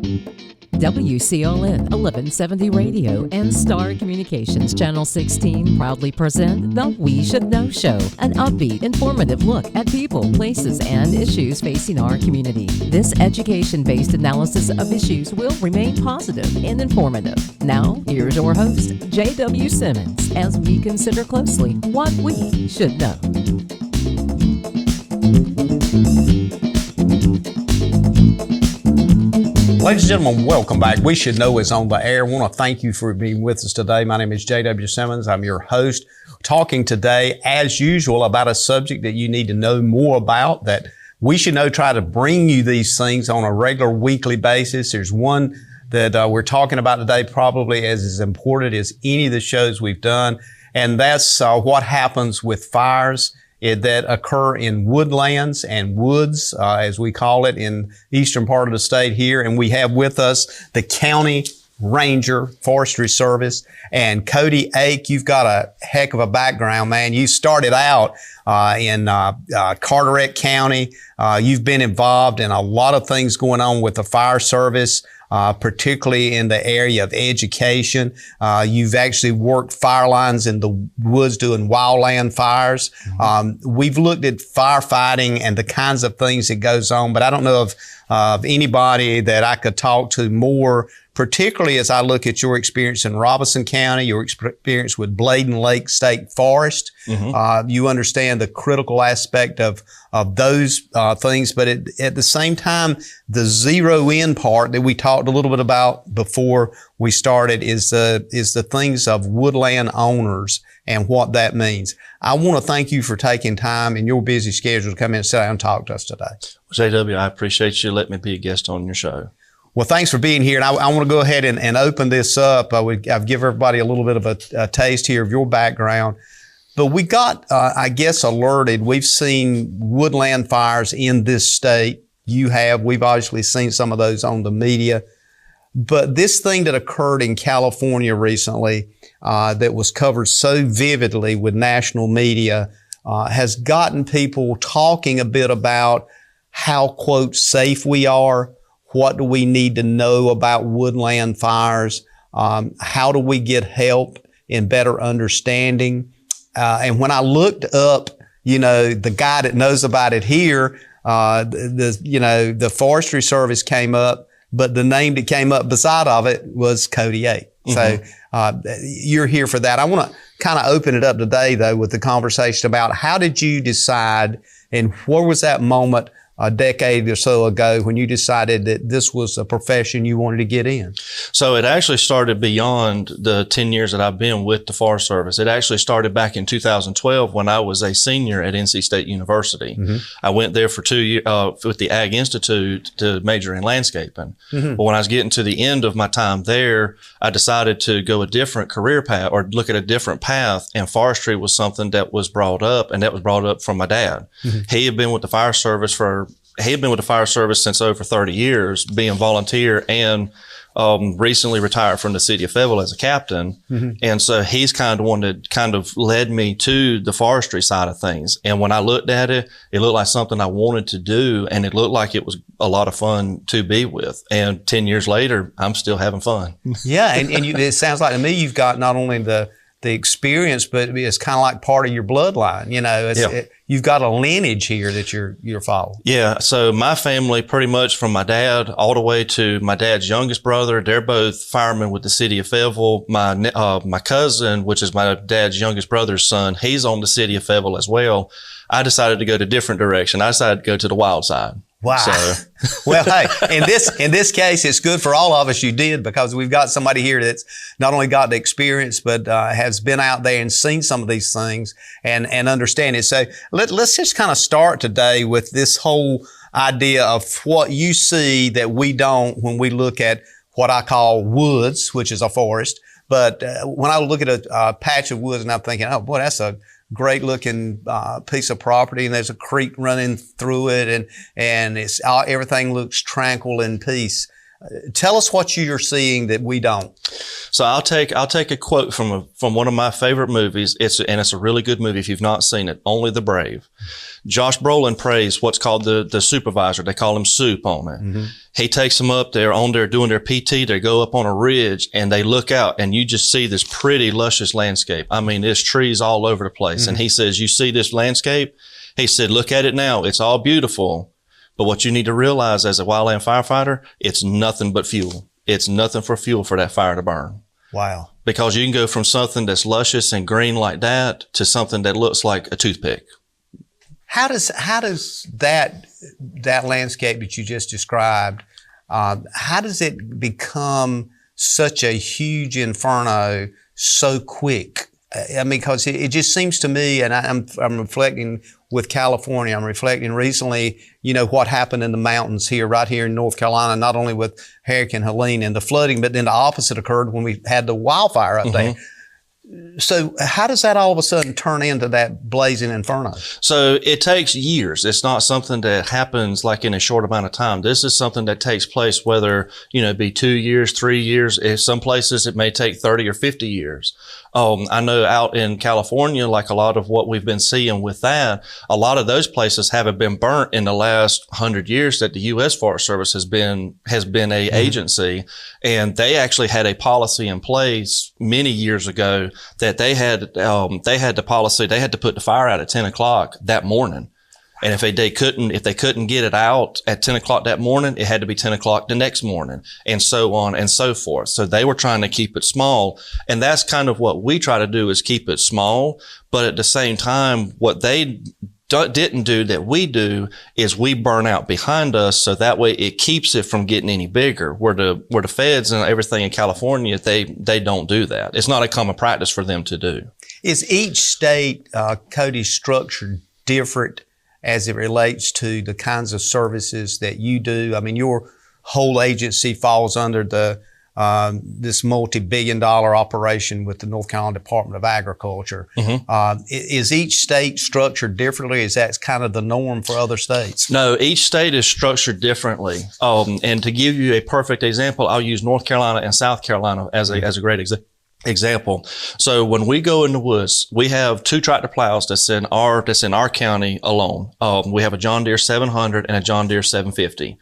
WCLN 1170 Radio and Star Communications Channel 16 proudly present the We Should Know Show, an upbeat, informative look at people, places, and issues facing our community. This education-based analysis of issues will remain positive and informative. Now, here's your host, J.W. Simmons, as we consider closely what we should know. Ladies and gentlemen, welcome back. We Should Know is on the air. I want to thank you for being with us today. My name is J.W. Simmons. I'm your host, talking today, as usual, about a subject that you need to know more about, that We Should Know try to bring you these things on a regular weekly basis. There's one that we're talking about today probably as important as any of the shows we've done, and that's what happens with fires that occur in woodlands and woods, as we call it in eastern part of the state here. And we have with us the County Ranger, Forestry Service, and Cody Ake. You've got a heck of a background, man. You started out in Carteret County. You've been involved in a lot of things going on with the fire service, particularly in the area of education. You've actually worked fire lines in the woods doing wildland fires. We've looked at firefighting and the kinds of things that goes on, but I don't know of anybody that I could talk to more, particularly as I look at your experience in Robeson County, your experience with Bladen Lake State Forest. You understand the critical aspect of those things, but at the same time, the zero in part that we talked a little bit about before we started is the things of woodland owners and what that means. I want to thank you for taking time in your busy schedule to come in and sit down and talk to us today. JW, I appreciate you letting me be a guest on your show. Well, thanks for being here. And I want to go ahead and open this up. I've give everybody a little bit of a taste here of your background. But we got, I guess, alerted. We've seen woodland fires in this state. You have. We've obviously seen some of those on the media. But this thing that occurred in California recently, that was covered so vividly with national media, has gotten people talking a bit about how, quote, safe we are. What do we need to know about woodland fires? How do we get help in better understanding? And when I looked up, the guy that knows about it here, the Forestry Service came up, but the name that came up beside of it was Cody Ake. So you're here for that. I want to kind of open it up today, though, with the conversation about how did you decide, and where was that moment a decade or so ago when you decided that this was a profession you wanted to get in? So it actually started beyond the 10 years that I've been with the Forest Service. It actually started back in 2012 when I was a senior at NC State University. I went there for 2 years with the Ag Institute to major in landscaping. But when I was getting to the end of my time there, I decided to go a different career path or look at a different path, and forestry was something that was brought up, and that was brought up from my dad. He had been with the Fire Service since over 30 years, being volunteer, and recently retired from the city of Fayetteville as a captain. And so he's kind of led me to the forestry side of things. And when I looked at it, it looked like something I wanted to do, and it looked like it was a lot of fun to be with. And 10 years later, I'm still having fun. Yeah, and it sounds like to me you've got not only the experience, but it's kind of like part of your bloodline. You've got a lineage here that you're following. Yeah. So my family, pretty much from my dad all the way to my dad's youngest brother, they're both firemen with the city of Fayetteville. My cousin, which is my dad's youngest brother's son, he's on the city of Fayetteville as well. I decided to go to different direction. I decided to go to the wild side. Wow. So. Well, hey, in this case, it's good for all of us you did, because we've got somebody here that's not only got the experience, but has been out there and seen some of these things and understand it. So let's just kind of start today with this whole idea of what you see that we don't when we look at what I call woods, which is a forest. But when I look at a patch of woods and I'm thinking, oh boy, that's a great looking piece of property, and there's a creek running through it, and it's everything looks tranquil and peace. Tell us what you're seeing that we don't. So I'll take a quote from one of my favorite movies. It's a really good movie if you've not seen it. Only the Brave. Josh Brolin plays what's called the supervisor. They call him Soup on it. He takes them up there on there doing their PT. They go up on a ridge and they look out and you just see this pretty luscious landscape. I mean, there's trees all over the place. Mm-hmm. And he says, you see this landscape? He said, look at it now. It's all beautiful. But what you need to realize as a wildland firefighter, it's nothing but fuel. It's nothing for fuel for that fire to burn. Wow. Because you can go from something that's luscious and green like that to something that looks like a toothpick. How does that landscape that you just described, how does it become such a huge inferno so quick? I mean, because it just seems to me, and I'm reflecting with California, I'm reflecting recently, what happened in the mountains right here in North Carolina, not only with Hurricane Helene and the flooding, but then the opposite occurred when we had the wildfire up there. So how does that all of a sudden turn into that blazing inferno? So it takes years. It's not something that happens like in a short amount of time. This is something that takes place whether, be 2 years, 3 years. In some places it may take 30 or 50 years. I know out in California, like a lot of what we've been seeing with that, a lot of those places haven't been burnt in the last 100 years that the U.S. Forest Service has been a agency. And they actually had a policy in place many years ago that they had the policy, they had to put the fire out at 10 o'clock that morning. And if they couldn't get it out at 10 o'clock that morning, it had to be 10 o'clock the next morning, and so on and so forth. So they were trying to keep it small. And that's kind of what we try to do, is keep it small. But at the same time, what they didn't do that we do is we burn out behind us. So that way it keeps it from getting any bigger. Where the feds and everything in California, they don't do that. It's not a common practice for them to do. Is each state, Cody, structured different as it relates to the kinds of services that you do? I mean, your whole agency falls under this multi-billion-dollar operation with the North Carolina Department of Agriculture. Is each state structured differently? Is that kind of the norm for other states? No, each state is structured differently. And to give you a perfect example, I'll use North Carolina and South Carolina as a great example. So when we go in the woods, we have 2 tractor plows that's in our county alone. We have a John Deere 700 and a John Deere 750.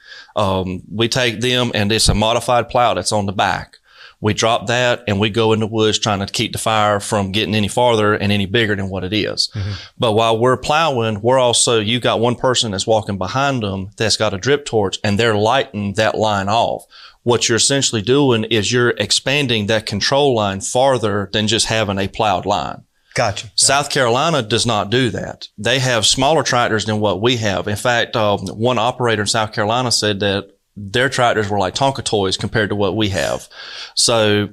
We take them, and it's a modified plow that's on the back. We drop that and we go in the woods trying to keep the fire from getting any farther and any bigger than what it is. But while we're plowing, you've got one person that's walking behind them that's got a drip torch, and they're lighting that line off. What you're essentially doing is you're expanding that control line farther than just having a plowed line. Gotcha. South Carolina does not do that. They have smaller tractors than what we have. In fact, one operator in South Carolina said that their tractors were like Tonka toys compared to what we have. So,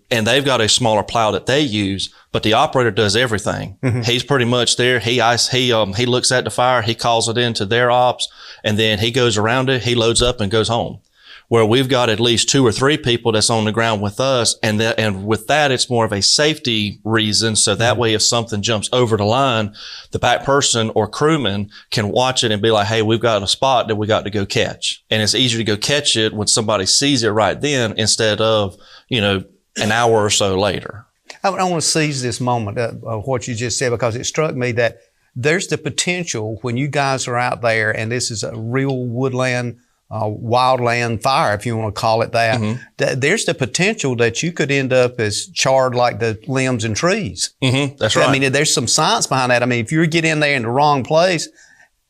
and they've got a smaller plow that they use, but the operator does everything. He's pretty much there. He looks at the fire, he calls it into their ops, and then he goes around it, he loads up and goes home. Where we've got at least 2 or 3 people that's on the ground with us. And with that, it's more of a safety reason. So that way, if something jumps over the line, the back person or crewman can watch it and be like, hey, we've got a spot that we got to go catch. And it's easier to go catch it when somebody sees it right then instead of, an hour or so later. I want to seize this moment of what you just said, because it struck me that there's the potential when you guys are out there, and this is a real woodland wildland fire, if you want to call it that, there's the potential that you could end up as charred like the limbs and trees. That's right. I mean, there's some science behind that. I mean, if you get in there in the wrong place,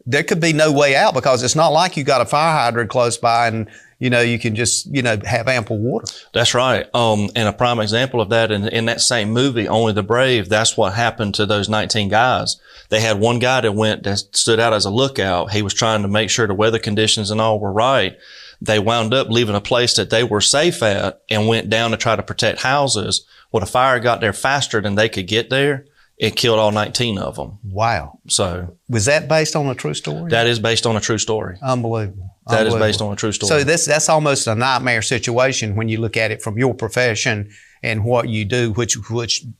there could be no way out, because it's not like you got a fire hydrant close by and, you can just, have ample water. That's right. And a prime example of that in that same movie, Only the Brave, that's what happened to those 19 guys. They had one guy that stood out as a lookout. He was trying to make sure the weather conditions and all were right. They wound up leaving a place that they were safe at and went down to try to protect houses. Well, the fire got there faster than they could get there. It killed all 19 of them. Wow. So was that based on a true story? That is based on a true story. Unbelievable. That is based on a true story. So that's almost a nightmare situation when you look at it from your profession and what you do, which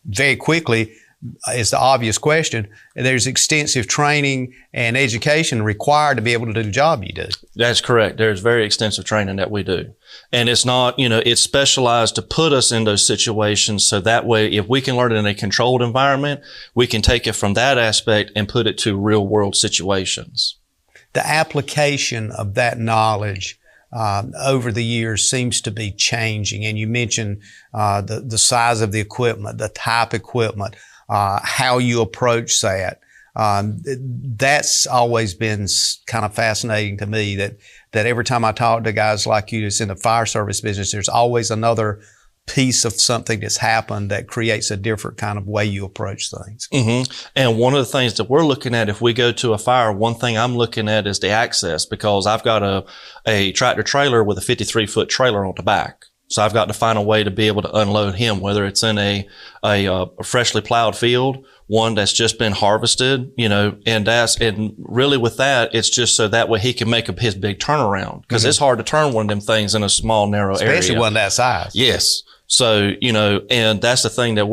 very quickly is the obvious question. There's extensive training and education required to be able to do the job you do. That's correct. There's very extensive training that we do. And it's not, it's specialized to put us in those situations. So that way, if we can learn it in a controlled environment, we can take it from that aspect and put it to real world situations. The application of that knowledge over the years seems to be changing. And you mentioned the size of the equipment, the type of equipment, how you approach that. That's always been kind of fascinating to me, that every time I talk to guys like you that's in the fire service business, there's always another piece of something that's happened that creates a different kind of way you approach things. Mm-hmm. And one of the things that we're looking at, if we go to a fire, one thing I'm looking at is the access, because I've got a tractor trailer with a 53-foot trailer on the back. So I've got to find a way to be able to unload him, whether it's in a freshly plowed field, one that's just been harvested, and really with that, it's just so that way he can make his big turnaround, because it's hard to turn one of them things in a small, narrow area. Especially one that size. Yes. So, and that's the thing that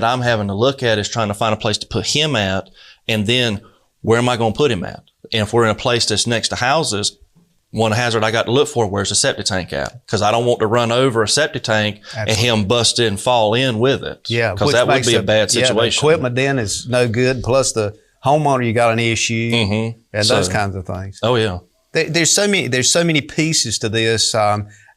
I'm having to look at, is trying to find a place to put him at, and then where am I going to put him at? And if we're in a place that's next to houses, one hazard I got to look for, where's the septic tank at? Because I don't want to run over a septic tank and him bust in, fall in with it. Yeah. Because that would be a bad situation. Yeah, the equipment then is no good. Plus the homeowner, you got an issue and those kinds of things. Oh yeah. There's so many pieces to this.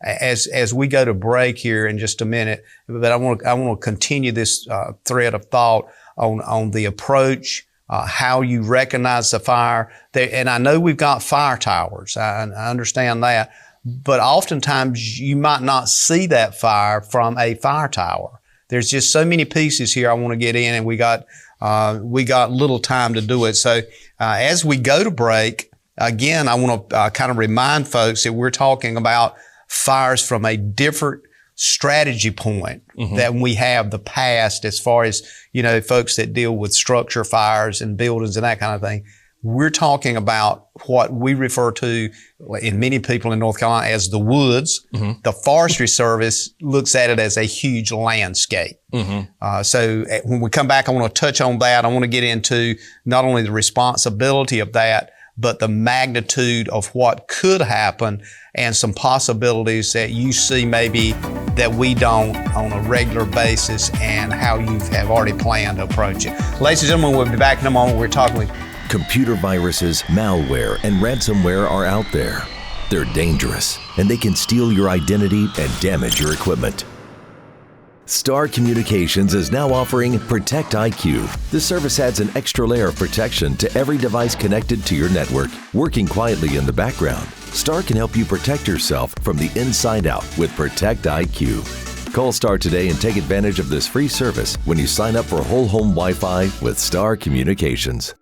As we go to break here in just a minute, but I want to continue this thread of thought on the approach, how you recognize the fire. And I know we've got fire towers. I understand that, but oftentimes you might not see that fire from a fire tower. There's just so many pieces here I want to get in, and we got little time to do it. So as we go to break, again, I want to kind of remind folks that we're talking about fires from a different strategy point than we have the past, as far as, folks that deal with structure fires and buildings and that kind of thing. We're talking about what we refer to, in many people in North Carolina, as the woods. The Forestry Service looks at it as a huge landscape. So when we come back, I want to touch on that. I want to get into not only the responsibility of that, but the magnitude of what could happen and some possibilities that you see maybe that we don't on a regular basis, and how you have already planned to approach it. Ladies and gentlemen, we'll be back in a moment. We're talking with computer viruses, malware, and ransomware are out there. They're dangerous, and they can steal your identity and damage your equipment. Star Communications is now offering Protect IQ. The service adds an extra layer of protection to every device connected to your network, working quietly in the background. Star can help you protect yourself from the inside out with Protect IQ. Call Star today and take advantage of this free service when you sign up for whole home Wi-Fi with Star Communications.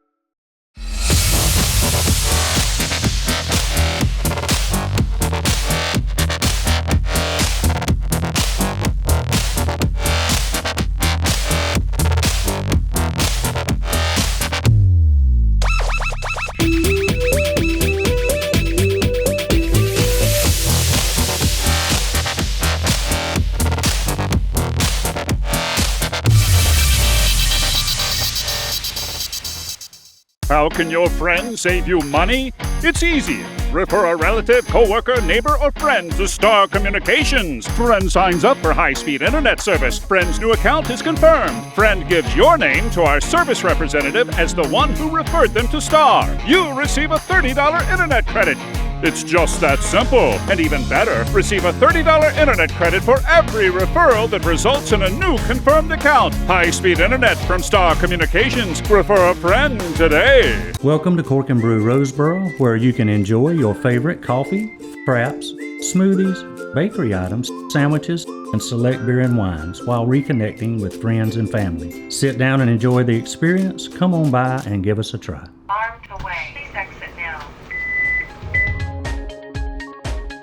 How can your friend save you money? It's easy. Refer a relative, coworker, neighbor, or friend to Star Communications. Friend signs up for high-speed internet service. Friend's new account is confirmed. Friend gives your name to our service representative as the one who referred them to Star. You receive a $30 internet credit. It's just that simple. And even better, receive a $30 internet credit for every referral that results in a new confirmed account. High-speed internet from Star Communications. Refer a friend today. Welcome to Cork and Brew Roseboro, where you can enjoy your favorite coffee, fraps, smoothies, bakery items, sandwiches, and select beer and wines while reconnecting with friends and family. Sit down and enjoy the experience. Come on by and give us a try. Armed away. Please exit now.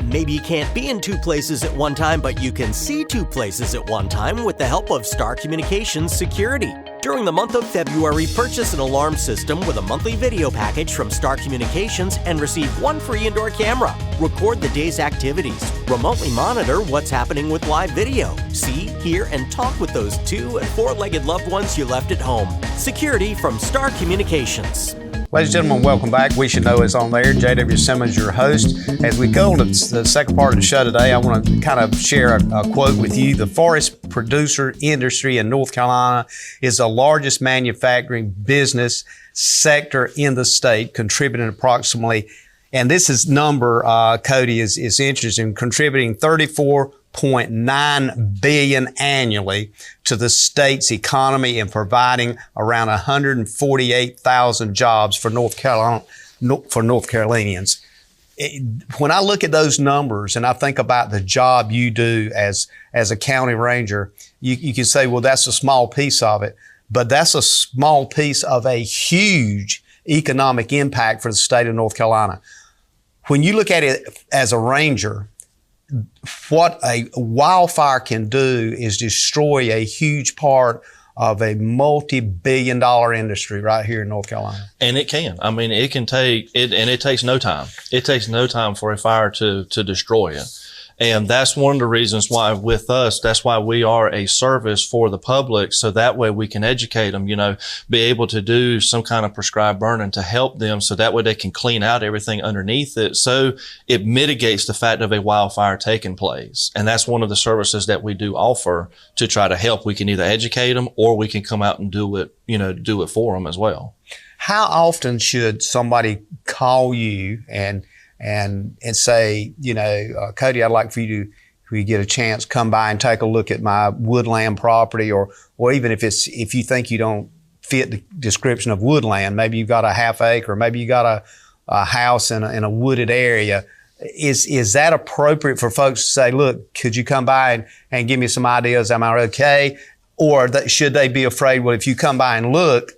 Maybe you can't be in two places at one time, but you can see two places at one time with the help of Star Communications Security. During the month of February, purchase an alarm system with a monthly video package from Star Communications and receive one free indoor camera. Record the day's activities. Remotely monitor what's happening with live video. See, hear, and talk with those 2- and 4-legged loved ones you left at home. Security from Star Communications. Ladies and gentlemen, welcome back. We Should Know is on there. J.W. Simmons, your host. As we go on to the second part of the show today, I want to kind of share a quote with you. The forest producer industry in North Carolina is the largest manufacturing business sector in the state, contributing approximately And this is number, Cody, is interesting, contributing $34.9 billion annually to the state's economy and providing around 148,000 jobs for North Carolinians. When I look at those numbers and I think about the job you do as a county ranger, you can say, well, that's a small piece of it, but that's a small piece of a huge economic impact for the state of North Carolina. When you look at it as a ranger, what a wildfire can do is destroy a huge part of a multi-billion-dollar industry right here in North Carolina. And it can. I mean, it can take it, and it takes no time. It takes no time for a fire to destroy it. And that's one of the reasons why with us, that's why we are a service for the public. So that way we can educate them, be able to do some kind of prescribed burning to help them. So that way they can clean out everything underneath it. So it mitigates the fact of a wildfire taking place. And that's one of the services that we do offer to try to help. We can either educate them or we can come out and do it for them as well. How often should somebody call you and say, Cody, I'd like for you to, if you get a chance, come by and take a look at my woodland property, or even if you think you don't fit the description of woodland, maybe you've got a half acre, maybe you got a house in a wooded area. Is that appropriate for folks to say, look, could you come by and give me some ideas? Am I okay? Or should they be afraid, well, if you come by and look,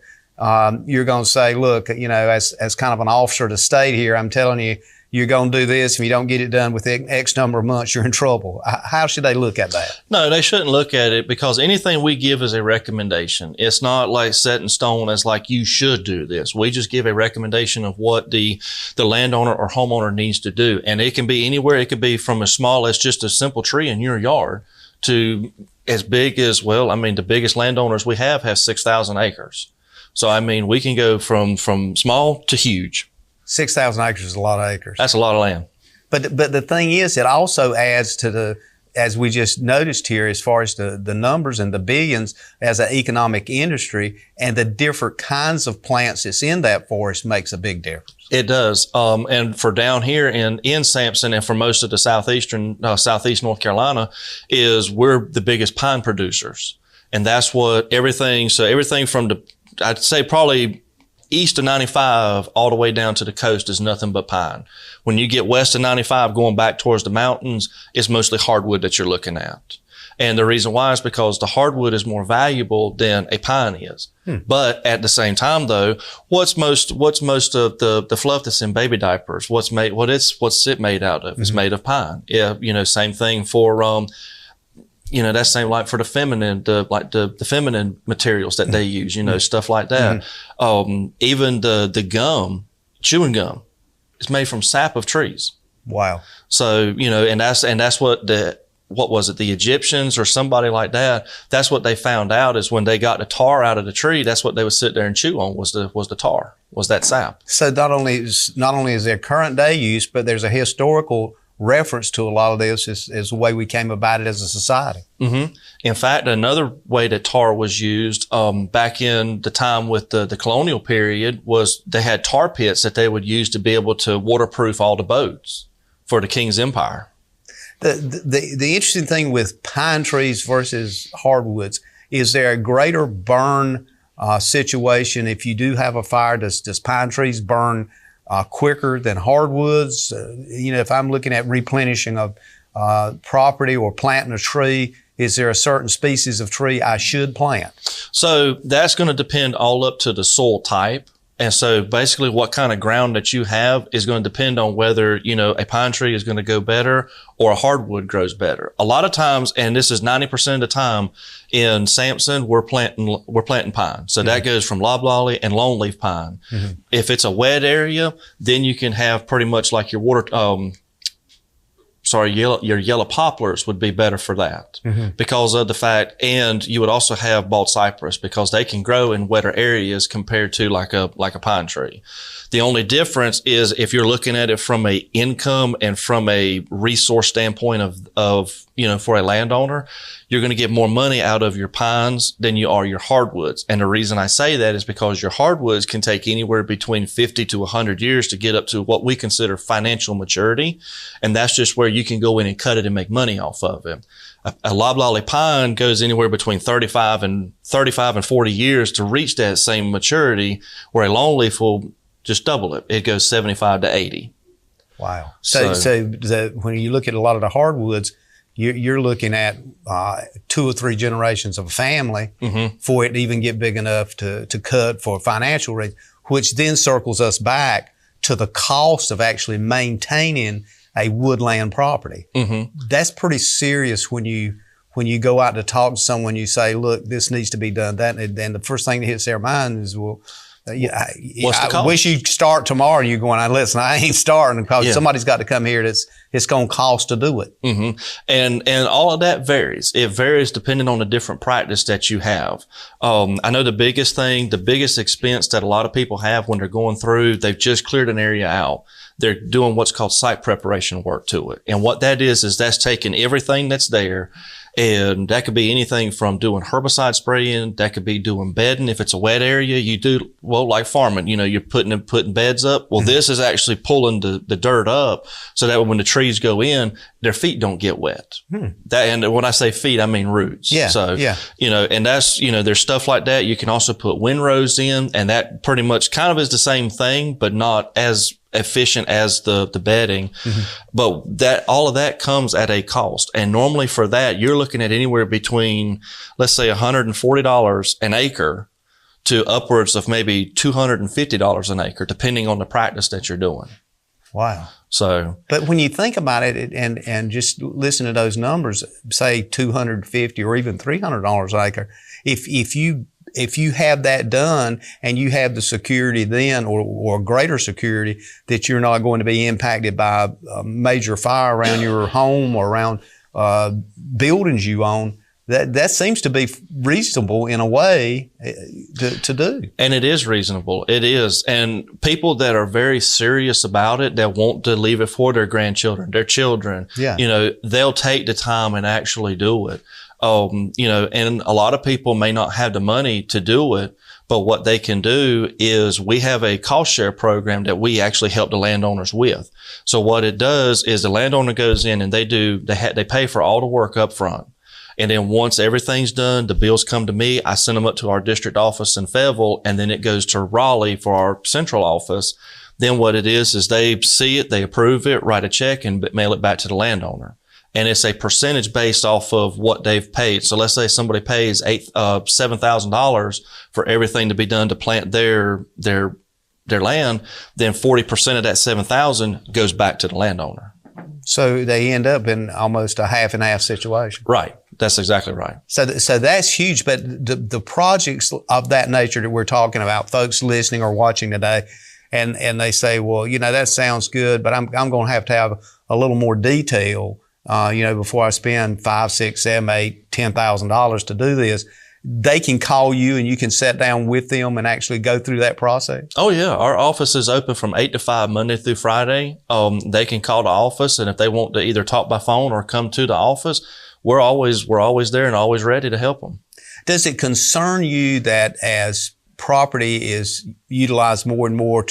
you're going to say, look, as kind of an officer of the state here, I'm telling you, you're going to do this. If you don't get it done within X number of months, you're in trouble. How should they look at that? No, they shouldn't look at it, because anything we give is a recommendation. It's not like set in stone as like you should do this. We just give a recommendation of what the landowner or homeowner needs to do. And it can be anywhere. It could be from as small as just a simple tree in your yard to as big as, the biggest landowners we have 6,000 acres. So, we can go from small to huge. 6,000 acres is a lot of acres. That's a lot of land. But the thing is, it also adds to as we just noticed here, as far as the numbers and the billions as an economic industry, and the different kinds of plants that's in that forest makes a big difference. It does. And for down here in Sampson, and for most of the southeast North Carolina, we're the biggest pine producers. And that's what everything from I'd say probably east of 95 all the way down to the coast is nothing but pine. When you get west of 95 going back towards the mountains, it's mostly hardwood that you're looking at. And the reason why is because the hardwood is more valuable than a pine is. But at the same time though, what's most of the fluff that's in baby diapers? What's it made out of? It's made of pine. Yeah, same thing for that's same like for the feminine, the feminine materials that they use, stuff like that. Even the gum, chewing gum, is made from sap of trees. Wow. So, and that's what the Egyptians or somebody like that, that's what they found out is when they got the tar out of the tree, that's what they would sit there and chew on was the tar, was that sap. So not only is there current day use, but there's a historical reference to a lot of this is the way we came about it as a society. In fact, another way that tar was used back in the time with the colonial period was they had tar pits that they would use to be able to waterproof all the boats for the King's Empire. The interesting thing with pine trees versus hardwoods, is there a greater burn situation if you do have a fire? Does pine trees burn quicker than hardwoods? If I'm looking at replenishing of property or planting a tree, is there a certain species of tree I should plant? So that's going to depend all up to the soil type. And so basically what kind of ground that you have is going to depend on whether, a pine tree is going to go better or a hardwood grows better. A lot of times, and this is 90% of the time in Sampson, we're planting pine. So that goes from loblolly and longleaf pine. If it's a wet area, then you can have pretty much like your your yellow poplars would be better for that because of the fact, and you would also have bald cypress because they can grow in wetter areas compared to like a pine tree. The only difference is if you're looking at it from a income and from a resource standpoint of for a landowner, you're going to get more money out of your pines than you are your hardwoods. And the reason I say that is because your hardwoods can take anywhere between 50 to 100 years to get up to what we consider financial maturity. And that's just where you can go in and cut it and make money off of it. A loblolly pine goes anywhere between 35 and 40 years to reach that same maturity, where a longleaf will just double it. It goes 75 to 80. Wow. So when you look at a lot of the hardwoods, you're looking at 2 or 3 generations of a family for it to even get big enough to cut for financial reasons, which then circles us back to the cost of actually maintaining a woodland property. That's pretty serious when you go out to talk to someone, you say, look, this needs to be done. And the first thing that hits their mind is, well, I wish you'd start tomorrow. And you're going, listen, I ain't starting because somebody's got to come here. It's going to cost to do it. And all of that varies. It varies depending on the different practice that you have. I know the biggest expense that a lot of people have when they're going through, they've just cleared an area out. They're doing what's called site preparation work to it. And what that is that's taking everything that's there. And that could be anything from doing herbicide spraying. That could be doing bedding. If it's a wet area, you do, like farming, you're putting beds up. Well, this is actually pulling the dirt up so that when the trees go in, their feet don't get wet. And when I say feet, I mean roots. And that's, there's stuff like that. You can also put windrows in, and that pretty much kind of is the same thing, but not as efficient as the bedding. But all of that comes at a cost. And normally for that, you're looking at anywhere between, let's say, $140 an acre to upwards of maybe $250 an acre, depending on the practice that you're doing. Wow. So, but when you think about it and just listen to those numbers, say $250 or even $300 an acre, if you have that done and you have the security then or greater security that you're not going to be impacted by a major fire around your home or around buildings you own, that seems to be reasonable in a way to do. And it is reasonable. It is. And people that are very serious about it, that want to leave it for their grandchildren, their children, they'll take the time and actually do it. And a lot of people may not have the money to do it, but what they can do is we have a cost share program that we actually help the landowners with. So what it does is the landowner goes in and they pay for all the work up front. And then once everything's done, the bills come to me. I send them up to our district office in Fayetteville, and then it goes to Raleigh for our central office. Then what it is they see it, they approve it, write a check, and mail it back to the landowner. And it's a percentage based off of what they've paid. So let's say somebody pays $7,000 for everything to be done to plant their land, then 40% of that $7,000 goes back to the landowner. So they end up in almost a half and half situation. Right. That's exactly right. So that's huge. But the projects of that nature that we're talking about, folks listening or watching today, and they say, well, that sounds good, but I'm going to have a little more detail. Before I spend $5, $6, $7, $8, $10,000 to do this, they can call you and you can sit down with them and actually go through that process. Oh yeah. Our office is open from 8 to 5 Monday through Friday. They can call the office, and if they want to either talk by phone or come to the office, we're always there and always ready to help them. Does it concern you that as property is utilized more and more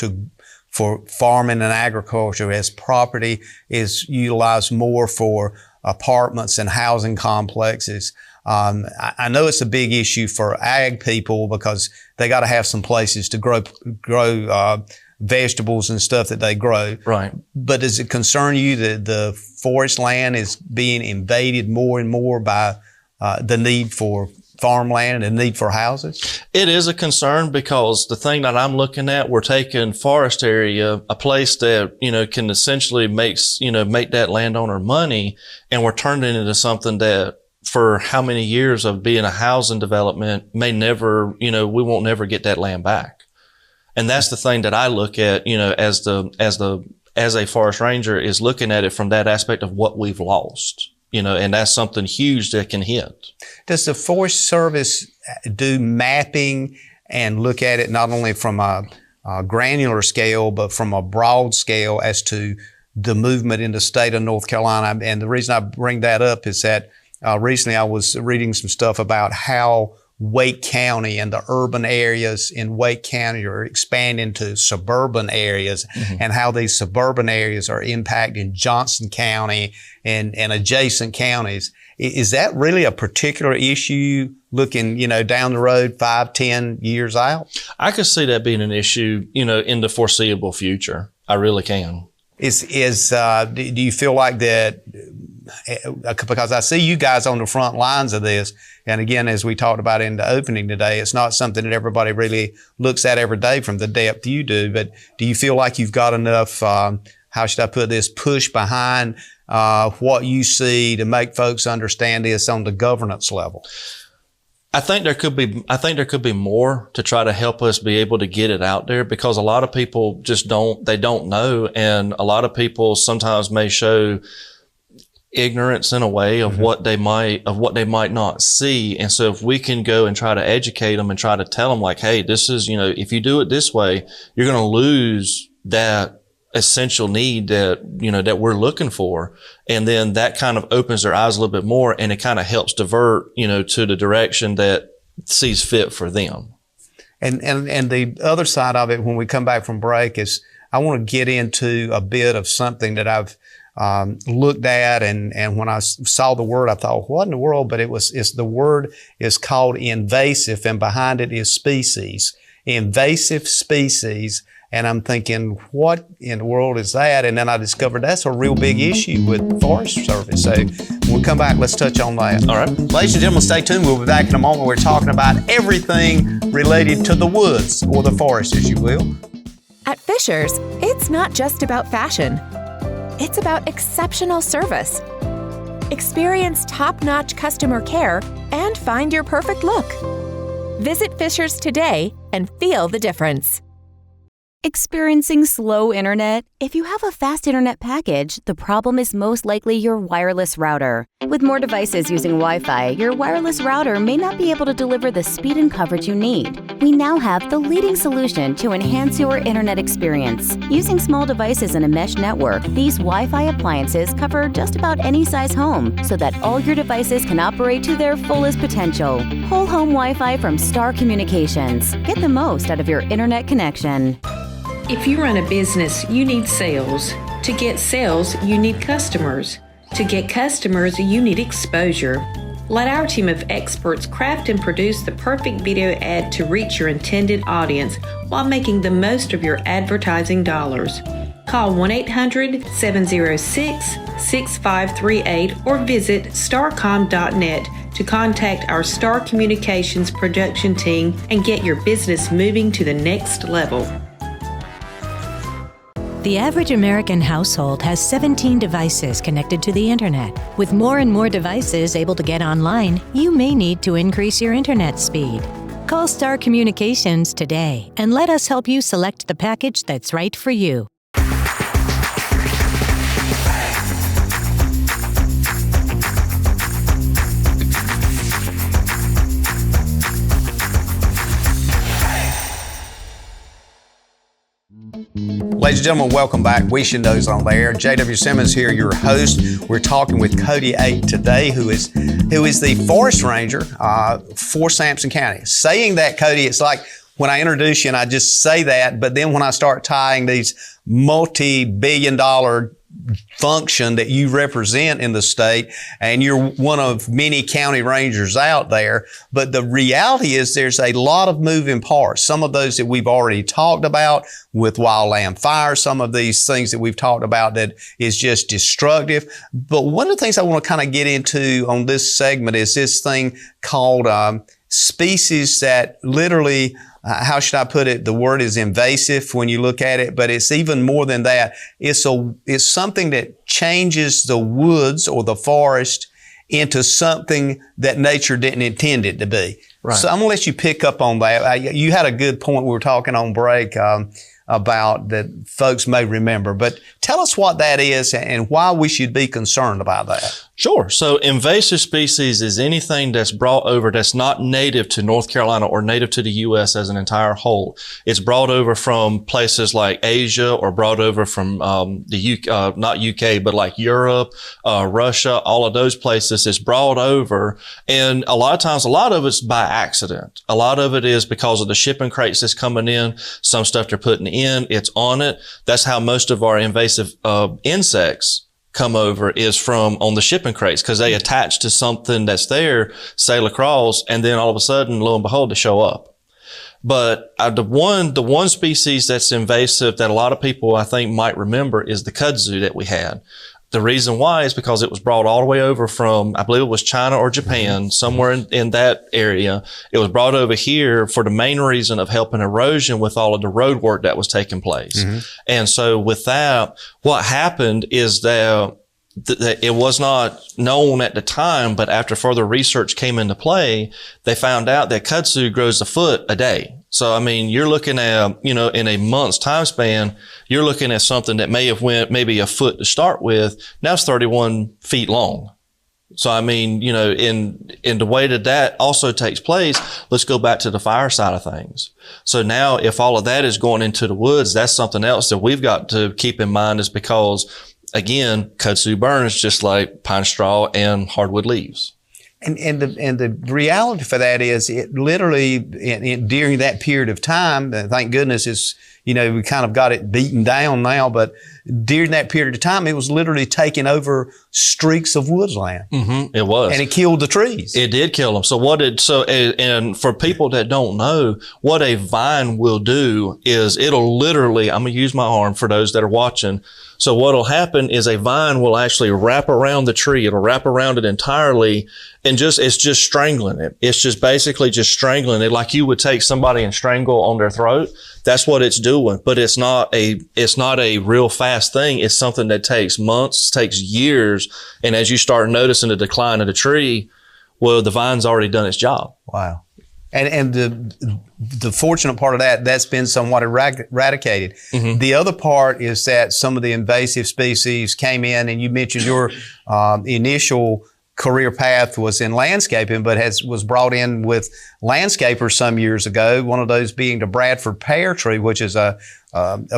for farming and agriculture, as property is utilized more for apartments and housing complexes? I know it's a big issue for ag people because they got to have some places to grow vegetables and stuff that they grow. Right. But does it concern you that the forest land is being invaded more and more by the need for farmland and the need for houses? It is a concern because the thing that I'm looking at, we're taking forest area, a place that, can essentially make that landowner money, and we're turning it into something that for how many years of being a housing development may never, we won't never get that land back. And that's the thing that I look at, as a forest ranger, is looking at it from that aspect of what we've lost. And that's something huge that can hit. Does the Forest Service do mapping and look at it not only from a granular scale, but from a broad scale as to the movement in the state of North Carolina. And the reason I bring that up is that recently I was reading some stuff about how Wake County and the urban areas in Wake County are expanding to suburban areas, and how these suburban areas are impacting Johnson County and adjacent counties. Is that really a particular issue looking, down the road 5-10 years out? I could see that being an issue, in the foreseeable future. I really can. Do you feel like that, because I see you guys on the front lines of this, and again, as we talked about in the opening today, it's not something that everybody really looks at every day from the depth you do, but do you feel like you've got enough, how should I put this, push behind what you see to make folks understand this on the governance level? I think there could be more to try to help us be able to get it out there, because a lot of people just don't know. And a lot of people sometimes may show ignorance in a way of what they might not see. And so if we can go and try to educate them and try to tell them like, hey, this is, if you do it this way, you're going to lose that essential need that we're looking for. And then that kind of opens their eyes a little bit more, and it kind of helps divert, to the direction that sees fit for them. And the other side of it, when we come back from break, is I want to get into a bit of something that I've looked at, and when I saw the word, I thought, what in the world? But the word is called invasive, and behind it is species. Invasive species. And I'm thinking, what in the world is that? And then I discovered that's a real big issue with Forest Service. So when we come back, let's touch on that. All right. Ladies and gentlemen, stay tuned. We'll be back in a moment. We're talking about everything related to the woods, or the forest, as you will. At Fisher's, it's not just about fashion. It's about exceptional service. Experience top-notch customer care and find your perfect look. Visit Fisher's today and feel the difference. Experiencing slow internet? If you have a fast internet package, the problem is most likely your wireless router. With more devices using Wi-Fi, your wireless router may not be able to deliver the speed and coverage you need. We now have the leading solution to enhance your internet experience. Using small devices in a mesh network, these Wi-Fi appliances cover just about any size home, so that all your devices can operate to their fullest potential. Whole home Wi-Fi from Star Communications. Get the most out of your internet connection. If you run a business, you need sales. To get sales, you need customers. To get customers, you need exposure. Let our team of experts craft and produce the perfect video ad to reach your intended audience while making the most of your advertising dollars. Call 1-800-706-6538 or visit starcom.net to contact our Star Communications production team and get your business moving to the next level. The average American household has 17 devices connected to the internet. With more and more devices able to get online, you may need to increase your internet speed. Call Star Communications today and let us help you select the package that's right for you. Ladies and gentlemen, welcome back. We Should Know's on the air. J.W. Simmons here, your host. We're talking with Cody Ake today, who is the forest ranger for Sampson County. Saying that, Cody, it's like when I introduce you and I just say that, but then when I start tying these multi-billion-dollar function that you represent in the state, and you're one of many county rangers out there. But the reality is there's a lot of moving parts. Some of those that we've already talked about with wildland fire, some of these things that we've talked about that is just destructive. But one of the things I want to kind of get into on this segment is this thing called species that literally, how should I put it? The word is invasive when you look at it, but it's even more than that. It's something that changes the woods or the forest into something that nature didn't intend it to be. Right. So I'm going to let you pick up on that. You had a good point. We were talking on break about that folks may remember, but tell us what that is and why we should be concerned about that. Sure. So invasive species is anything that's brought over that's not native to North Carolina or native to the U.S. as an entire whole. It's brought over from places like Asia or brought over from the UK, not UK, but like Europe, Russia, all of those places. It's brought over, and a lot of times, a lot of it's by accident. A lot of it is because of the shipping crates that's coming in. Some stuff they're putting in, it's on it. That's how most of our invasive insects come over, is from on the shipping crates, because they attach to something that's there, sail across, and then all of a sudden, lo and behold, they show up. But the one species that's invasive that a lot of people I think might remember is the kudzu that we had. The reason why is because it was brought all the way over from, I believe it was China or Japan, somewhere in that area. It was brought over here for the main reason of helping erosion with all of the road work that was taking place. And so with that, what happened is that it was not known at the time, but after further research came into play, they found out that kudzu grows a foot a day. So, I mean, you're looking at, in a month's time span, you're looking at something that may have went maybe a foot to start with. Now it's 31 feet long. So, I mean, in the way that also takes place, let's go back to the fire side of things. So now if all of that is going into the woods, that's something else that we've got to keep in mind, is because, again, kudzu burns just like pine straw and hardwood leaves. And the reality for that is it literally during that period of time, thank goodness it's, we kind of got it beaten down now, but during that period of time, it was literally taking over streaks of woodland. It was. And it killed the trees. It did kill them. And for people that don't know, what a vine will do is it'll literally, I'm going to use my arm for those that are watching. So what'll happen is a vine will actually wrap around the tree. It'll wrap around it entirely, and it's just strangling it. It's just basically just strangling it, like you would take somebody and strangle on their throat. That's what it's doing. But it's not a real fast thing. It's something that takes months, takes years. And as you start noticing the decline of the tree, well, the vine's already done its job. Wow. And the fortunate part of that's been somewhat eradicated. The other part is that some of the invasive species came in, and you mentioned your initial career path was in landscaping, but was brought in with landscapers some years ago. One of those being the Bradford pear tree, which is a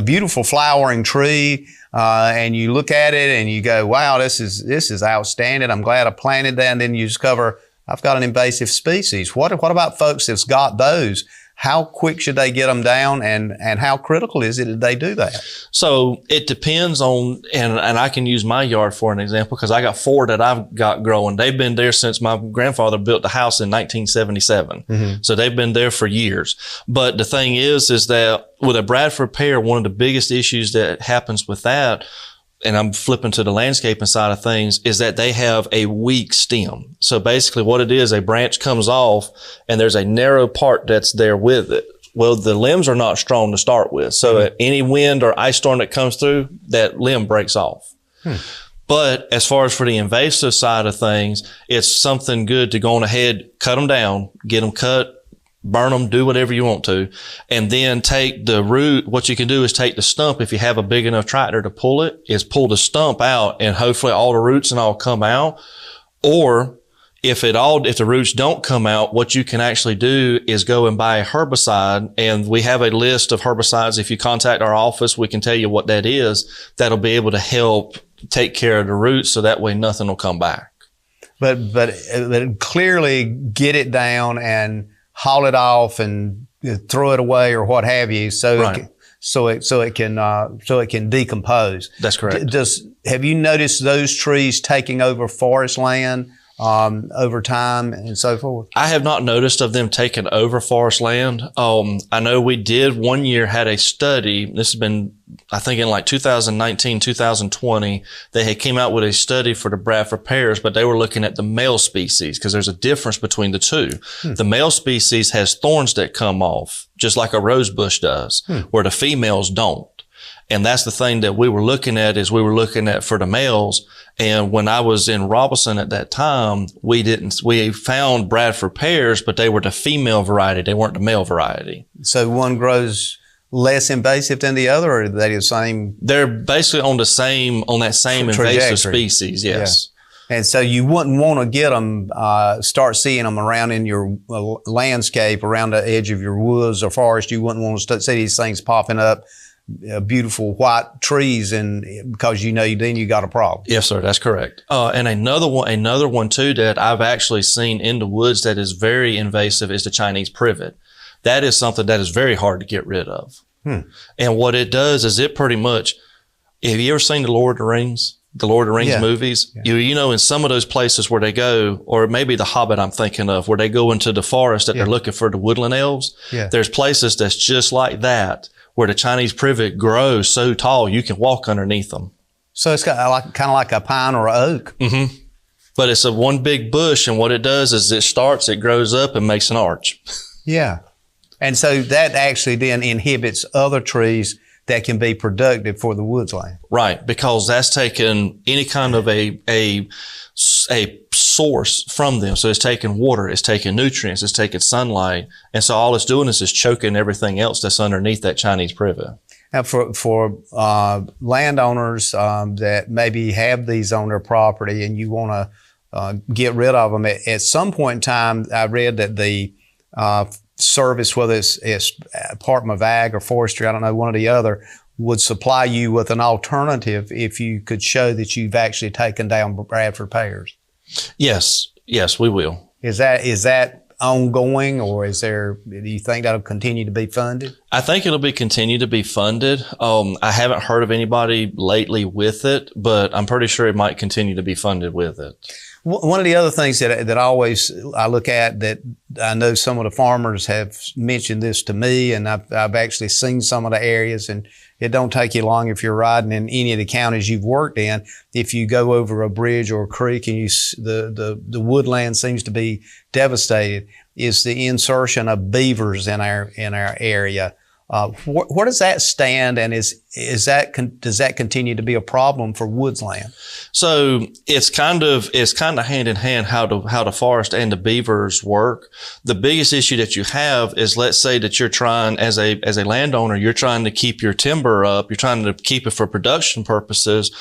beautiful flowering tree. And you look at it and you go, wow, this is outstanding. I'm glad I planted that. And then you discover, I've got an invasive species. What about folks that's got those? How quick should they get them down, and how critical is it that they do that? So it depends on, and I can use my yard for an example, because I got 4 that I've got growing. They've been there since my grandfather built the house in 1977. So they've been there for years. But the thing is that with a Bradford pear, one of the biggest issues that happens with that, and I'm flipping to the landscaping side of things, is that they have a weak stem. So basically what it is, a branch comes off and there's a narrow part that's there with it. Well, the limbs are not strong to start with. So any wind or ice storm that comes through, that limb breaks off. But as far as for the invasive side of things, it's something good to go on ahead, cut them down, get them cut, burn them, do whatever you want to, and then take the root. What you can do is take the stump. If you have a big enough tractor to pull it, is pull the stump out, and hopefully all the roots and all come out. Or if the roots don't come out, what you can actually do is go and buy a herbicide. And we have a list of herbicides. If you contact our office, we can tell you what that is. That'll be able to help take care of the roots, so that way nothing will come back. But clearly get it down and haul it off and throw it away or what have you, so it can decompose. That's correct. Have you noticed those trees taking over forest land over time and so forth? I have not noticed of them taking over forest land. I know we did one year had a study. This has been, I think, in like 2019, 2020, they had came out with a study for the Bradford pears, but they were looking at the male species, because there's a difference between the two. The male species has thorns that come off, just like a rose bush does, where the females don't. And that's the thing that we were looking at for the males. And when I was in Robinson at that time, we found Bradford pears, but they were the female variety. They weren't the male variety. So one grows less invasive than the other, or are they the same? They're basically on that same invasive species. Yes. Yeah. And so you wouldn't want to get them, start seeing them around in your landscape, around the edge of your woods or forest. You wouldn't want to see these things popping up, beautiful white trees, and because then you got a problem. Yes, sir. That's correct. And another one too that I've actually seen in the woods that is very invasive is the Chinese privet. That is something that is very hard to get rid of. And what it does is it pretty much, have you ever seen the Lord of the Rings? The Lord of the Rings movies, you know, in some of those places where they go, or maybe the Hobbit I'm thinking of, where they go into the forest that they're looking for the woodland elves. There's places that's just like that, where the Chinese privet grows so tall you can walk underneath them. So it's kind of like a pine or an oak. Mm-hmm. But it's a one big bush, and what it does is it grows up and makes an arch. Yeah. And so that actually then inhibits other trees that can be productive for the woods land. Right, because that's taken any kind of a source from them. So it's taking water, it's taking nutrients, it's taking sunlight. And so all it's doing is choking everything else that's underneath that Chinese privet. Now for landowners that maybe have these on their property and you want to get rid of them, at some point in time, I read that the service, whether it's Department of Ag or Forestry, I don't know, one or the other, would supply you with an alternative if you could show that you've actually taken down Bradford pears. Yes, we will. Is that ongoing, or do you think that'll continue to be funded? I think it'll continue to be funded. I haven't heard of anybody lately with it, but I'm pretty sure it might continue to be funded with it. One of the other things that I look at, that I know some of the farmers have mentioned this to me, and I've actually seen some of the areas, and it don't take you long if you're riding in any of the counties you've worked in. If you go over a bridge or a creek and the woodland seems to be devastated, is the insertion of beavers in our area. Where does that stand, and does that continue to be a problem for woods land? So it's kind of hand in hand how the forest and the beavers work. The biggest issue that you have is, let's say that you're trying, as a landowner, you're trying to keep your timber up, you're trying to keep it for production purposes.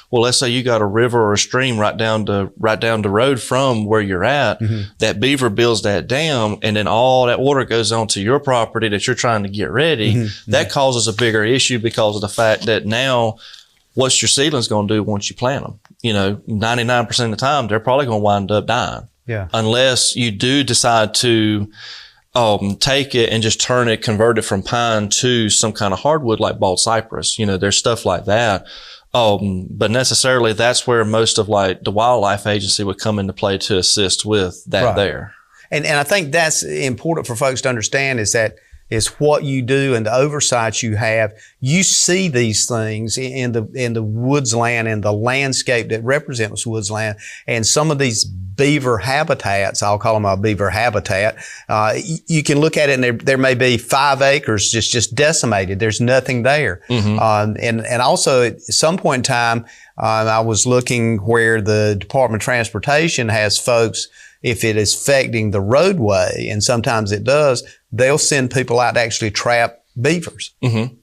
Well, let's say you got a river or a stream right down the road from where you're at. Mm-hmm. That beaver builds that dam, and then all that water goes onto your property that you're trying to get ready. Mm-hmm. That causes a bigger issue because of the fact that now, what's your seedlings going to do once you plant them? 99% of the time, they're probably going to wind up dying. Yeah. Unless you do decide to take it and just convert it from pine to some kind of hardwood like bald cypress. There's stuff like that. But necessarily that's where most of like the wildlife agency would come into play to assist with that. Right. There. And I think that's important for folks to understand, is what you do and the oversight you have. You see these things in the woods land and the landscape that represents woods land. And some of these beaver habitats, I'll call them a beaver habitat, you can look at it and there may be 5 acres just decimated. There's nothing there. Mm-hmm. And also at some point in time, I was looking where the Department of Transportation has folks, if it is affecting the roadway, and sometimes it does, they'll send people out to actually trap beavers. Mm-hmm.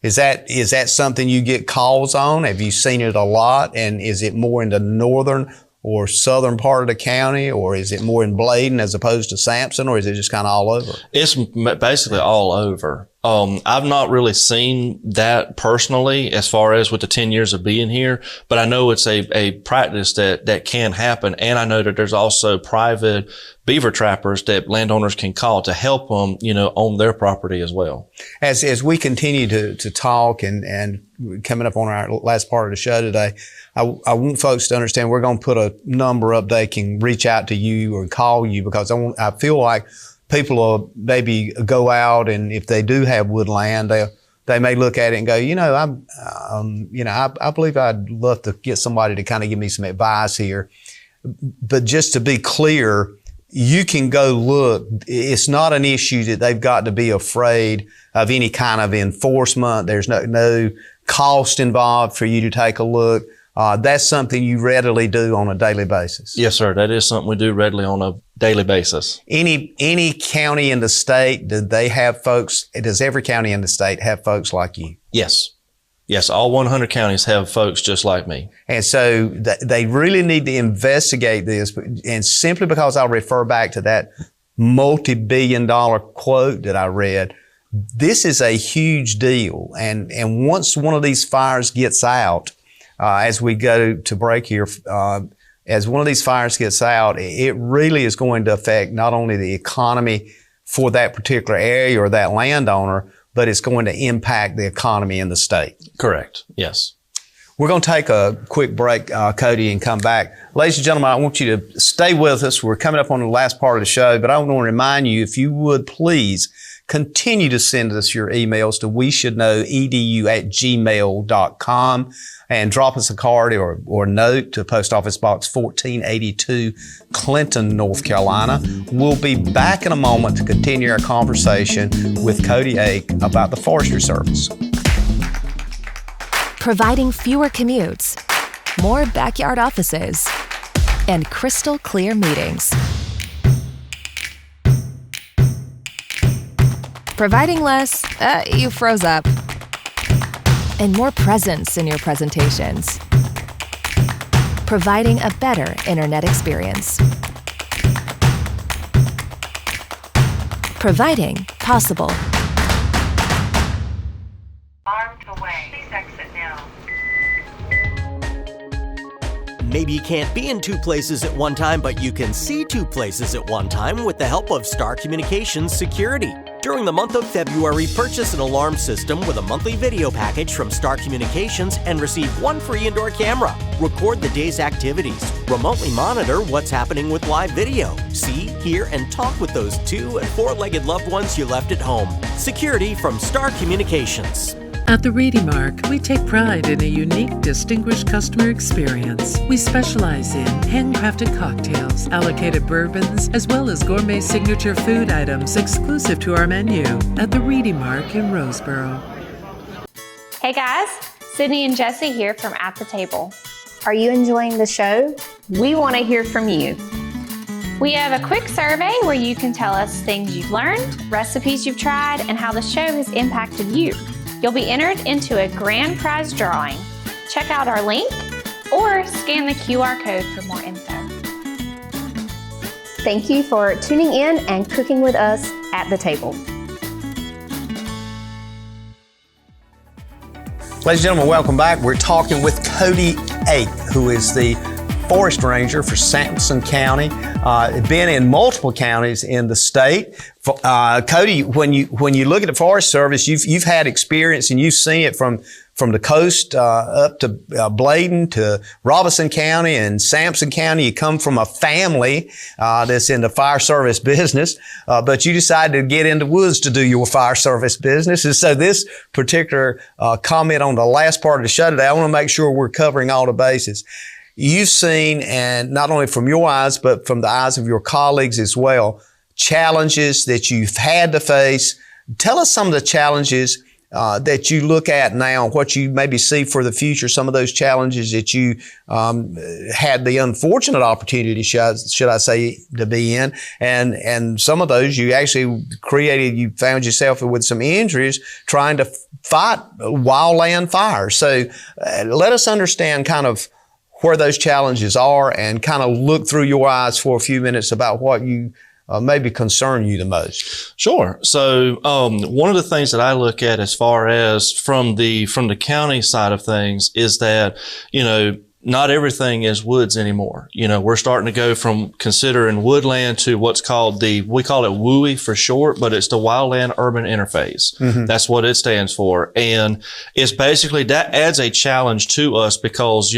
Is that something you get calls on? Have you seen it a lot? And is it more in the northern or southern part of the county, or is it more in Bladen as opposed to Sampson, or is it just kind of all over? It's basically all over. I've not really seen that personally as far as with the 10 years of being here, but I know it's a practice that can happen. And I know that there's also private beaver trappers that landowners can call to help them, on their property as well. As we continue to talk and coming up on our last part of the show today, I want folks to understand we're going to put a number up they can reach out to you or call you, because I feel like people will maybe go out, and if they do have woodland, they may look at it and go, I believe I'd love to get somebody to kind of give me some advice here. But just to be clear, you can go look. It's not an issue that they've got to be afraid of any kind of enforcement. There's no cost involved for you to take a look. That's something you readily do on a daily basis. Yes, sir. That is something we do readily on a daily basis. Any county in the state, does every county in the state have folks like you? Yes. Yes, all 100 counties have folks just like me. And so they really need to investigate this. And simply because I'll refer back to that multi-billion-dollar quote that I read, this is a huge deal. And once one of these fires gets out, as we go to break here, as one of these fires gets out, it really is going to affect not only the economy for that particular area or that landowner, but it's going to impact the economy in the state. Correct. Yes. We're going to take a quick break, Cody, and come back. Ladies and gentlemen, I want you to stay with us. We're coming up on the last part of the show, but I want to remind you, if you would please continue to send us your emails to weshouldknowedu@gmail.com and drop us a card or note to Post Office Box 1482, Clinton, North Carolina. We'll be back in a moment to continue our conversation with Cody Ake about the Forestry Service. Providing fewer commutes, more backyard offices, and crystal clear meetings. Providing less, you froze up, and more presence in your presentations. Providing a better internet experience. Providing possible. Armed away. Please exit now. Maybe you can't be in two places at one time, but you can see two places at one time with the help of Star Communications Security. During the month of February, purchase an alarm system with a monthly video package from Star Communications and receive one free indoor camera. Record the day's activities. Remotely monitor what's happening with live video. See, hear, and talk with those 2- and 4-legged loved ones you left at home. Security from Star Communications. At the Reedy Mark, we take pride in a unique, distinguished customer experience. We specialize in handcrafted cocktails, allocated bourbons, as well as gourmet signature food items exclusive to our menu at the Reedy Mark in Roseboro. Hey guys, Sydney and Jesse here from At the Table. Are you enjoying the show? We want to hear from you. We have a quick survey where you can tell us things you've learned, recipes you've tried, and how the show has impacted you. You'll be entered into a grand prize drawing. Check out our link or scan the QR code for more info. Thank you for tuning in and cooking with us at the table. Ladies and gentlemen, welcome back. We're talking with Cody Ake, who is the Forest Ranger for Sampson County. Been in multiple counties in the state. Cody, when you look at the Forest Service, you've had experience and you've seen it from the coast up to Bladen to Robeson County and Sampson County. You come from a family that's in the fire service business, but you decided to get into woods to do your fire service business. And so this particular comment on the last part of the show today, I want to make sure we're covering all the bases. You've seen, and not only from your eyes, but from the eyes of your colleagues as well, challenges that you've had to face. Tell us some of the challenges that you look at now, what you maybe see for the future, some of those challenges that you had the unfortunate opportunity, should I say, to be in, and some of those you actually you found yourself with some injuries trying to fight wildland fires. So let us understand kind of where those challenges are and kind of look through your eyes for a few minutes about what you maybe concern you the most. Sure. So one of the things that I look at as far as from the county side of things is that, not everything is woods anymore. We're starting to go from considering woodland to what's called we call it WUI for short, but it's the Wildland Urban Interface. Mm-hmm. That's what it stands for. And it's basically, that adds a challenge to us because,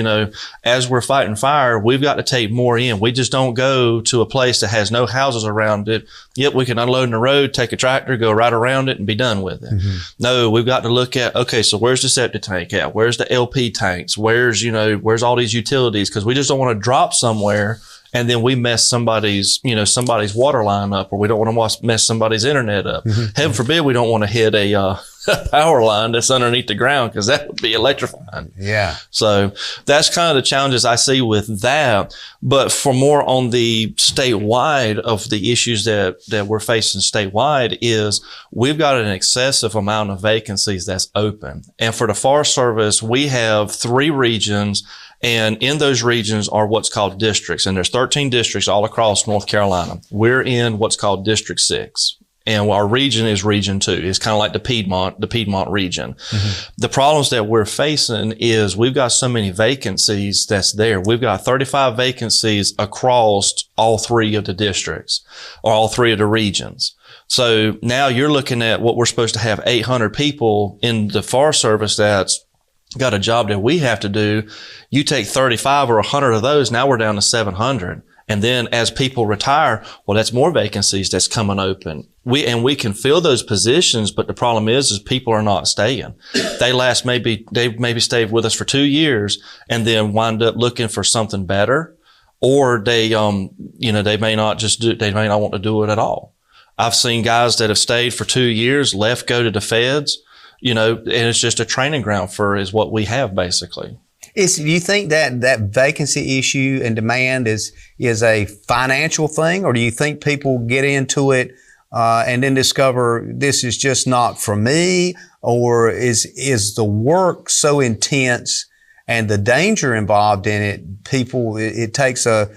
as we're fighting fire, we've got to take more in. We just don't go to a place that has no houses around it. Yep, we can unload in the road, take a tractor, go right around it and be done with it. Mm-hmm. No, we've got to look at, okay, so where's the septic tank at? Where's the LP tanks? Where's all these utilities? Because we just don't want to drop somewhere and then we mess somebody's water line up, or we don't want to mess somebody's internet up. Heaven forbid we don't want to hit a power line that's underneath the ground, because that would be electrifying. Yeah. So that's kind of the challenges I see with that. But for more on the statewide of the issues that we're facing statewide is we've got an excessive amount of vacancies that's open. And for the Forest Service, we have 3 regions, and in those regions are what's called districts. And there's 13 districts all across North Carolina. We're in what's called District 6. And our region is Region 2. It's kind of like the Piedmont region. The problems that we're facing is we've got so many vacancies that's there. We've got 35 vacancies across all 3 of the districts, or all 3 of the regions. So now you're looking at what we're supposed to have 800 people in the Forest Service that's got a job that we have to do. You take 35 or 100 of those, now we're down to 700. And then as people retire, well, that's more vacancies that's coming open. We can fill those positions, but the problem is people are not staying. They maybe stayed with us for 2 years and then wind up looking for something better, or they may not want to do it at all. I've seen guys that have stayed for 2 years, left, go to the feds, and it's just a training ground is what we have basically. Do you think that vacancy issue and demand is a financial thing, or do you think people get into it and then discover this is just not for me, or is the work so intense and the danger involved in it? It takes a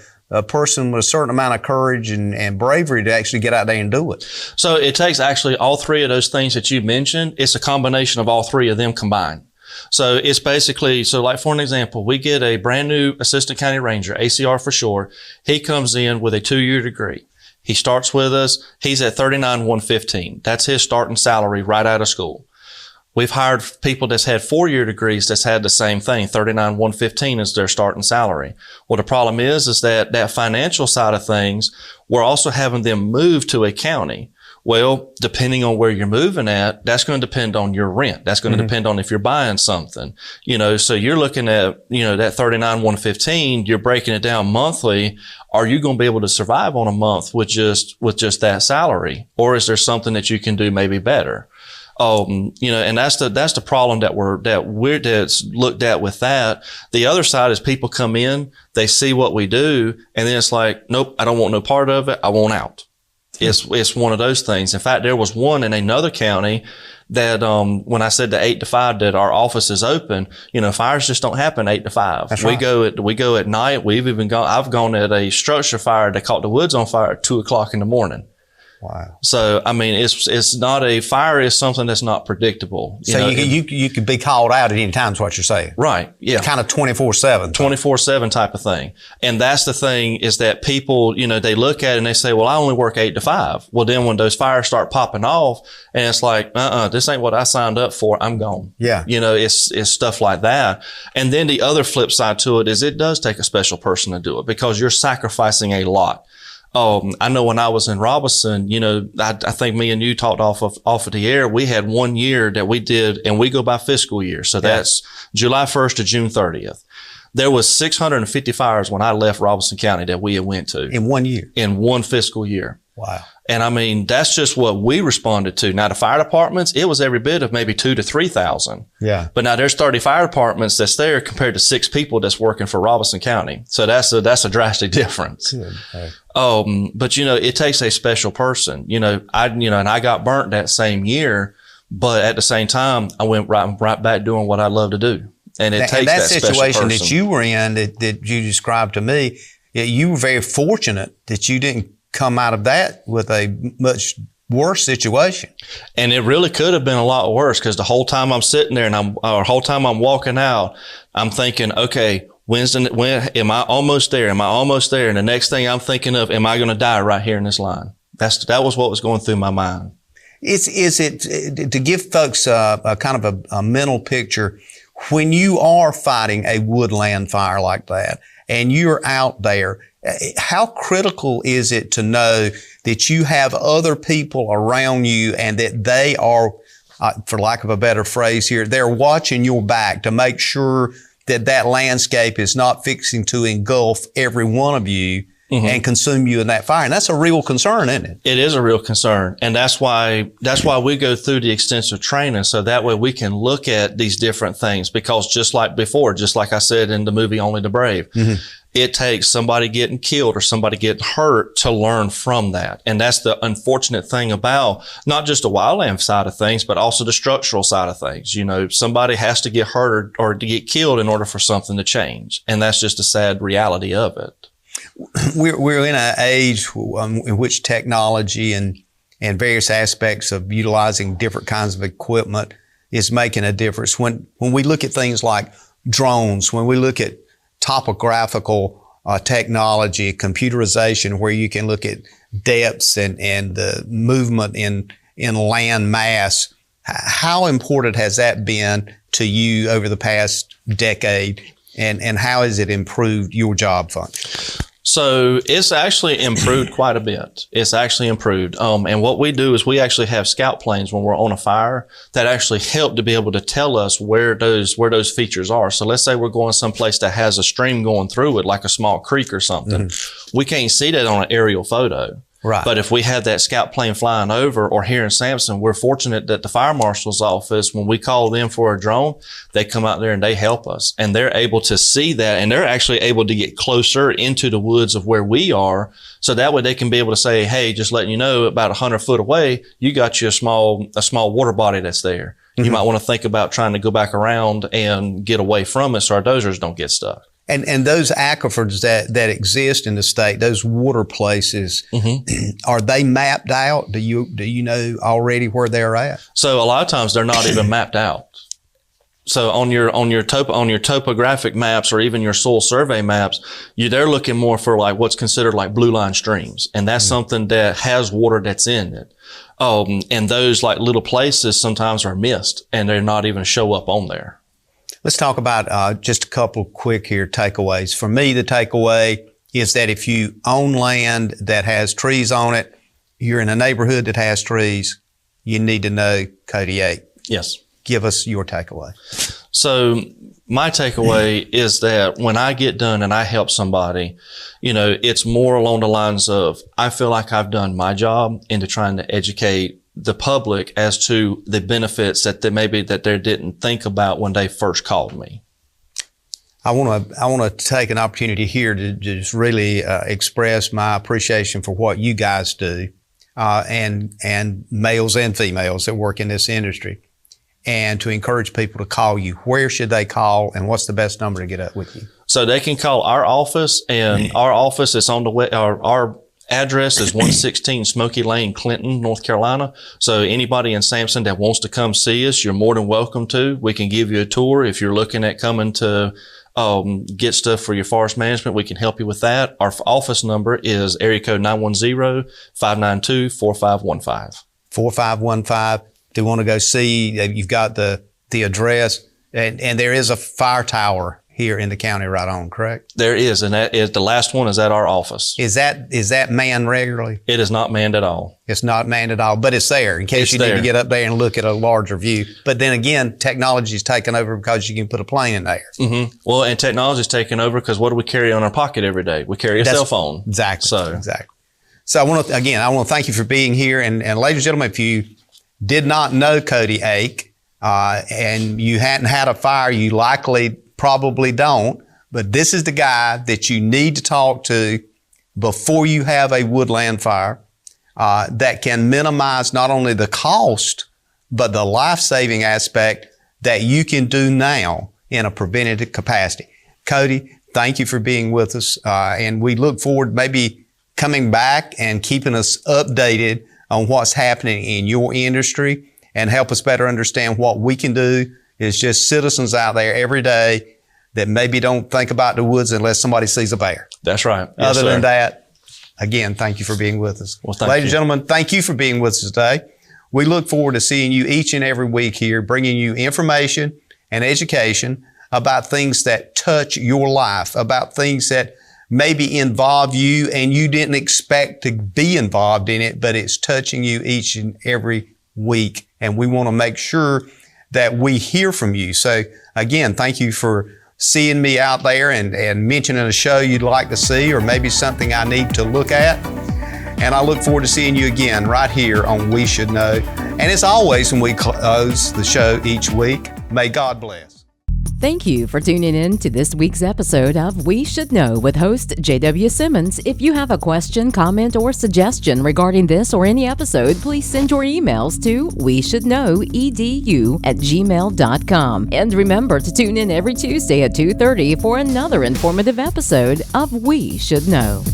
person with a certain amount of courage and bravery to actually get out there and do it. So it takes actually all 3 of those things that you mentioned. It's a combination of all 3 of them combined. So it's basically, like for an example, we get a brand new assistant county ranger, ACR for short. He comes in with a 2-year degree. He starts with us. He's at $39,115. That's his starting salary right out of school. We've hired people that's had 4-year degrees that's had the same thing. $39,115 is their starting salary. Well, the problem is that financial side of things, we're also having them move to a county. Well, depending on where you're moving at, that's going to depend on your rent. That's going to depend on if you're buying something, so you're looking at, that $39,115, you're breaking it down monthly. Are you going to be able to survive on a month with just that salary? Or is there something that you can do maybe better? And that's the problem that's looked at with that. The other side is people come in, they see what we do, and then it's like, nope, I don't want no part of it. I want out. It's one of those things. In fact, there was one in another county that, when I said the 8 to 5 that our office is open, fires just don't happen 8 to 5. That's right. We go at night. I've gone at a structure fire that caught the woods on fire at 2:00 in the morning. Wow. So, I mean, it's not a fire is something that's not predictable. So you could be called out at any time is what you're saying. Right. Yeah. Kind of 24/7. 24/7 type of thing. And that's the thing is that people, they look at it and they say, well, I only work 8 to 5. Well, then when those fires start popping off and it's like, this ain't what I signed up for. I'm gone. Yeah. It's stuff like that. And then the other flip side to it is it does take a special person to do it because you're sacrificing a lot. I know when I was in Robinson, I think me and you talked off of the air. We had 1 year that we did, and we go by fiscal year. So that's July 1st to June 30th. There was 650 fires when I left Robinson County that we had went to. In 1 year? In one fiscal year. Wow. And I mean, that's just what we responded to. Now the fire departments, it was every bit of maybe 2,000 to 3,000. Yeah. But now there's 30 fire departments that's there compared to 6 people that's working for Robinson County. So that's a drastic difference. Good. Okay. But it takes a special person, and I got burnt that same year, but at the same time, I went right back doing what I love to do. And it takes that special situation person. that you were in that you described to me, you were very fortunate that you didn't come out of that with a much worse situation. And it really could have been a lot worse because the whole time I'm sitting there the whole time I'm walking out, I'm thinking, okay, when am I almost there? Am I almost there? And the next thing I'm thinking of, am I going to die right here in this line? That was what was going through my mind. Is it to give folks a kind of a mental picture when you are fighting a woodland fire like that and you're out there? How critical is it to know that you have other people around you and that they are, for lack of a better phrase here, they're watching your back to make sure that landscape is not fixing to engulf every one of you and consume you in that fire. And that's a real concern, isn't it? It is a real concern. And that's why we go through the extensive training. So that way we can look at these different things, because just like before, just like I said in the movie Only the Brave, it takes somebody getting killed or somebody getting hurt to learn from that. And that's the unfortunate thing about not just the wildland side of things, but also the structural side of things. You know, somebody has to get hurt or to get killed in order for something to change. And that's just a sad reality of it. We're in an age in which technology and various aspects of utilizing different kinds of equipment is making a difference. When we look at things like drones, when we look at topographical technology, computerization, where you can look at depths and the movement in land mass, how important has that been to you over the past decade, and how has it improved your job function? So it's actually improved quite a bit. It's actually improved. And what we do is we actually have scout planes when we're on a fire that actually help to be able to tell us where those features are. So let's say we're going someplace that has a stream going through it, like a small creek or something. We can't see that on an aerial photo. Right. But if we have that scout plane flying over, or here in Sampson, we're fortunate that the fire marshal's office, when we call them for a drone, they come out there and they help us, and they're able to see that, and they're actually able to get closer into the woods of where we are. So that way they can be able to say, hey, just letting you know, about 100 foot away, you got you a small water body that's there. You might want to think about trying to go back around and get away from it so our dozers don't get stuck. And those aquifers that exist in the state, those water places, are they mapped out? Do you know already where they're at? So a lot of times they're not even mapped out. So on your topographic maps, or even your soil survey maps, they're looking more for like what's considered like blue line streams, and that's something that has water that's in it. And those like little places sometimes are missed, and they're not even show up on there. Let's talk about just a couple quick here takeaways. For me, the takeaway is that if you own land that has trees on it, you're in a neighborhood that has trees, you need to know Cody Ake. Yes. Give us your takeaway. So my takeaway is that when I get done and I help somebody, it's more along the lines of, I feel like I've done my job into trying to educate the public as to the benefits that they didn't think about when they first called me. I want to take an opportunity here to just really express my appreciation for what you guys do, and males and females that work in this industry, and to encourage people to call you. Where should they call, and what's the best number to get up with you? So they can call our office, and our office is on our address is 116 Smoky Lane, Clinton, North Carolina. So anybody in Sampson that wants to come see us, you're more than welcome to. We can give you a tour. If you're looking at coming to get stuff for your forest management, we can help you with that. Our office number is area code 910-592-4515. 4515. If you want to go see, you've got the address, and there is a fire tower here in the county right on, correct? There is, and that is the last one is at our office. Is that manned regularly? It is not manned at all. It's not manned at all, but it's there in case you need to get up there and look at a larger view. But then again, technology's taken over because you can put a plane in there. Mm-hmm. Well, and technology's taken over because what do we carry on our pocket every day? We carry a cell phone. Exactly. Exactly. So I want to thank you for being here. And ladies and gentlemen, if you did not know Cody Ake, and you hadn't had a fire, you probably don't, but this is the guy that you need to talk to before you have a woodland fire, that can minimize not only the cost, but the life-saving aspect that you can do now in a preventative capacity. Cody, thank you for being with us, and we look forward to maybe coming back and keeping us updated on what's happening in your industry, and help us better understand what we can do as just citizens out there every day that maybe don't think about the woods unless somebody sees a bear. That's right. Yes, Other than that, again, thank you for being with us. Well, ladies and gentlemen, thank you for being with us today. We look forward to seeing you each and every week here, bringing you information and education about things that touch your life, about things that maybe involve you and you didn't expect to be involved in it, but it's touching you each and every week. And we want to make sure that we hear from you. So again, thank you for seeing me out there and mentioning a show you'd like to see, or maybe something I need to look at. And I look forward to seeing you again right here on We Should Know. And as always, when we close the show each week, may God bless. Thank you for tuning in to this week's episode of We Should Know with host J.W. Simmons. If you have a question, comment, or suggestion regarding this or any episode, please send your emails to weshouldknowedu@gmail.com. And remember to tune in every Tuesday at 2:30 for another informative episode of We Should Know.